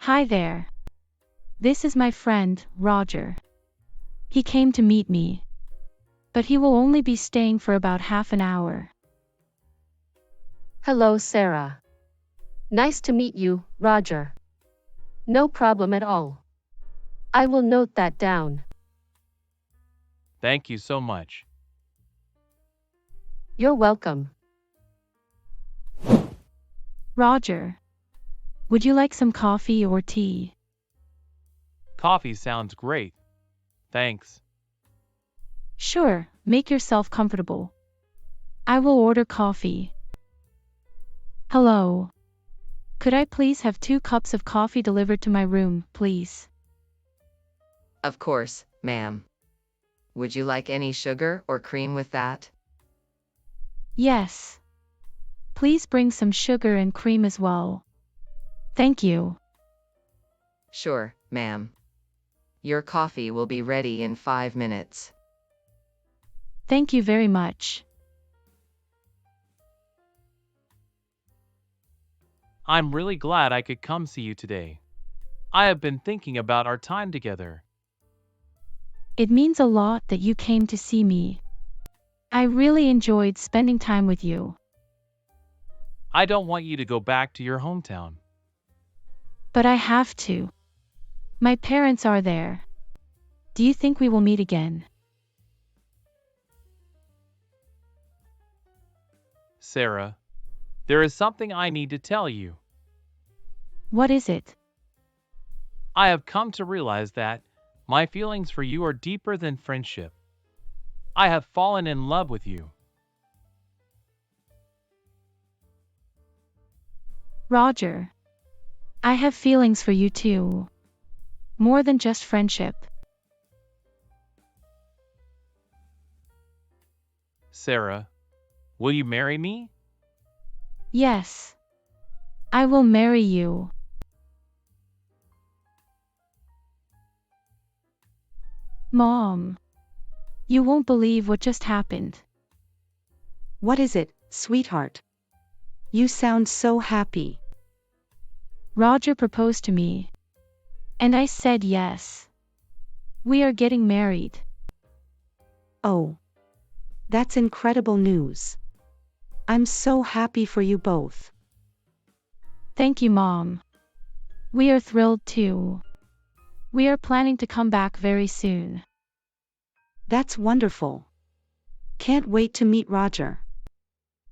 Hi there. This is my friend, Roger. He came to meet me. But he will only be staying for about half an hour. Hello, Sarah. Nice to meet you, Roger. No problem at all. I will note that down. Thank you so much. You're welcome. Roger. Would you like some coffee or tea? Coffee sounds great. Thanks. Sure, make yourself comfortable. I will order coffee. Hello. Could I please have 2 cups of coffee delivered to my room, please? Of course, ma'am. Would you like any sugar or cream with that? Yes. Please bring some sugar and cream as well. Thank you. Sure, ma'am. Your coffee will be ready in 5 minutes. Thank you very much. I'm really glad I could come see you today. I have been thinking about our time together. It means a lot that you came to see me. I really enjoyed spending time with you. I don't want you to go back to your hometown. But I have to. My parents are there. Do you think we will meet again? Sarah, there is something I need to tell you. What is it? I have come to realize that my feelings for you are deeper than friendship. I have fallen in love with you. Roger. I have feelings for you too. More than just friendship. Sarah, will you marry me? Yes. I will marry you. Mom. You won't believe what just happened. What is it, sweetheart? You sound so happy. Roger proposed to me. And I said yes. We are getting married. Oh. That's incredible news. I'm so happy for you both. Thank you, Mom. We are thrilled too. We are planning to come back very soon. That's wonderful. Can't wait to meet Roger.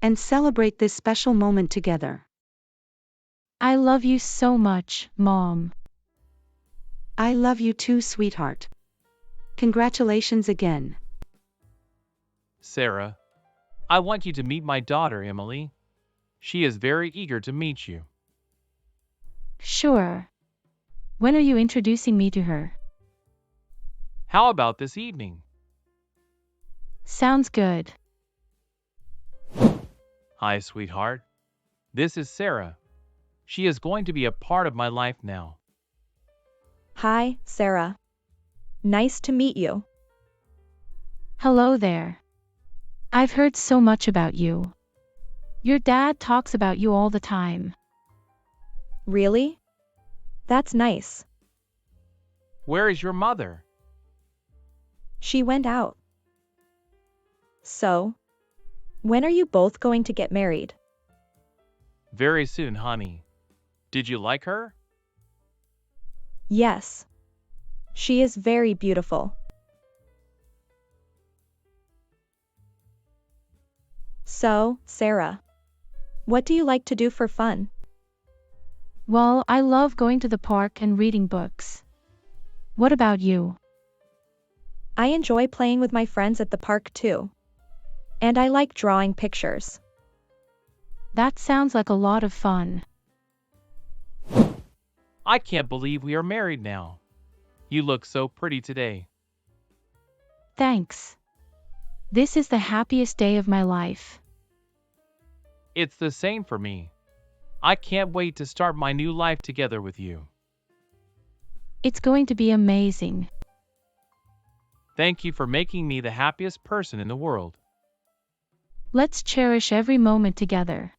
And celebrate this special moment together. I love you so much, Mom. I love you too, sweetheart. Congratulations again. Sarah, I want you to meet my daughter, Emily. She is very eager to meet you. Sure. When are you introducing me to her? How about this evening? Sounds good. Hi, sweetheart. This is Sarah. She is going to be a part of my life now. Hi, Sarah. Nice to meet you. Hello there. I've heard so much about you. Your dad talks about you all the time. Really? That's nice. Where is your mother? She went out. So, when are you both going to get married? Very soon, honey. Did you like her? Yes. She is very beautiful. So, Sarah, what do you like to do for fun? Well, I love going to the park and reading books. What about you? I enjoy playing with my friends at the park too. And I like drawing pictures. That sounds like a lot of fun. I can't believe we are married now. You look so pretty today. Thanks. This is the happiest day of my life. It's the same for me. I can't wait to start my new life together with you. It's going to be amazing. Thank you for making me the happiest person in the world. Let's cherish every moment together.